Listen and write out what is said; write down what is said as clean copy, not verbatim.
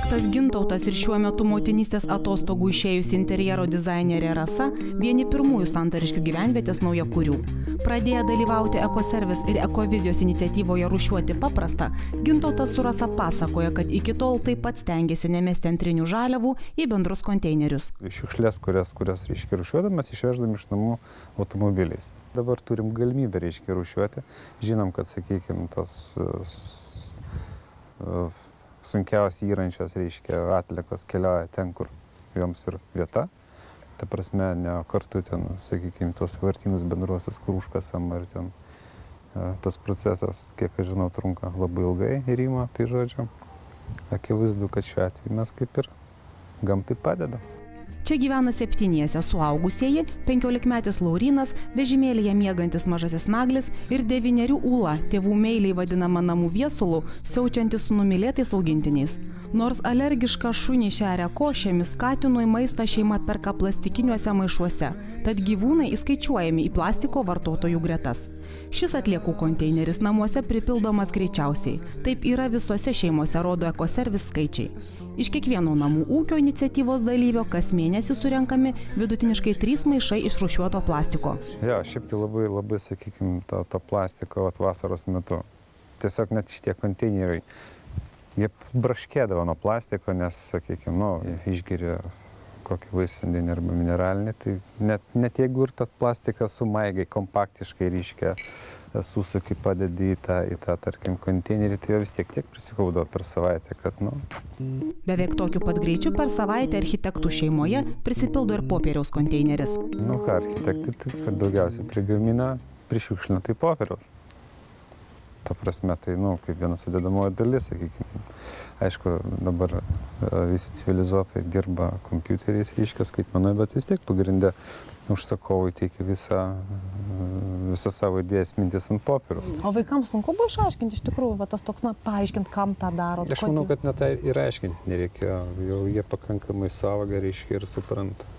Architektas Gintautas ir šiuo metu motinystės atostogų išėjusi interjero dizainerė Rasa vieni pirmųjų Santariškių gyvenvietės naujakurių. Pradėję dalyvauti Ekoservis ir Ekovizijos iniciatyvoje rūšiuoti paprastą, Gintautas su Rasa pasakoja, kad iki tol taip pat stengiasi nemesti antrinių žaliavų į bendrus konteinerius. Šiukšlės, kurias reiškia rūšiuodamas, išveždami iš namų automobiliais. Dabar turim galimybę, reiškia, rūšiuoti. Žinom, kad, sakykime, tos sunkiausiai įrančios, reiškia, atliekos keliauja ten, kur joms ir vieta. Ta prasme, ne kartu ten, sakykime, tos vartynus bendruosius, kur užkasam, ar ten tas procesas, kiek aš žinau, trunka labai ilgai ir įma, tai žodžiu, akivaizdu, kad šiuo atveju mes kaip ir gamtai padedam. Čia gyvena 7 suaugusieji, 15-metis Laurynas, vežimėlyje miegantis mažasis Naglis ir 9 Ūla, tėvų meiliai vadinama namų viesulu, siaučiantis su numylėtais augintiniais. Nors alergišką šunį šeria košėmis, katinui maistą šeima perka plastikiniuose maišuose, tad gyvūnai įskaičiuojami į plastiko vartotojų gretas. Šis atliekų konteineris namuose pripildomas greičiausiai. Taip yra visose šeimose, rodo Ekoservis skaičiai. Iš kiekvieno namų ūkio iniciatyvos dalyvio kas mėnesį surenkami vidutiniškai 3 maišai išrūšiuoto plastiko. Jo, šiaip tai labai, sakykime, to plastiko vasaros metu. Tiesiog net šitie konteineriai, jie braškėdavo nuo plastiko, nes, sakykime, išgeria kokį vaisvandenį arba mineralinį, tai net jeigu ir tą plastiką sumaigai kompaktiškai, reiškia, susuki padedi į tą, tarkim, konteinerį, tai jo vis tiek prisikaupdavo per savaitę, kad, Beveik tokiu pat greičiu per savaitę architektų šeimoje prisipildo ir popieriaus konteineris. Ką architektai tai daugiausiai prigamina, prišiukšlina tai popieriaus. Ta prasme, tai, kaip viena sudedamoji dalis, sakykime. Aišku, dabar visi civilizuotai dirba kompiuteriais, reiškia, skaitmenoj, bet vis tiek pagrinde užsakovai teikia visą savo idėjas mintis ant popieriaus. O vaikams sunku buvo išaiškinti iš tikrųjų, tas toks, paaiškinti, kam tą daro? Aš manau, kad net tai ir aiškinti nereikėjo, jau jie pakankamai suaugę, reiškia, ir supranta.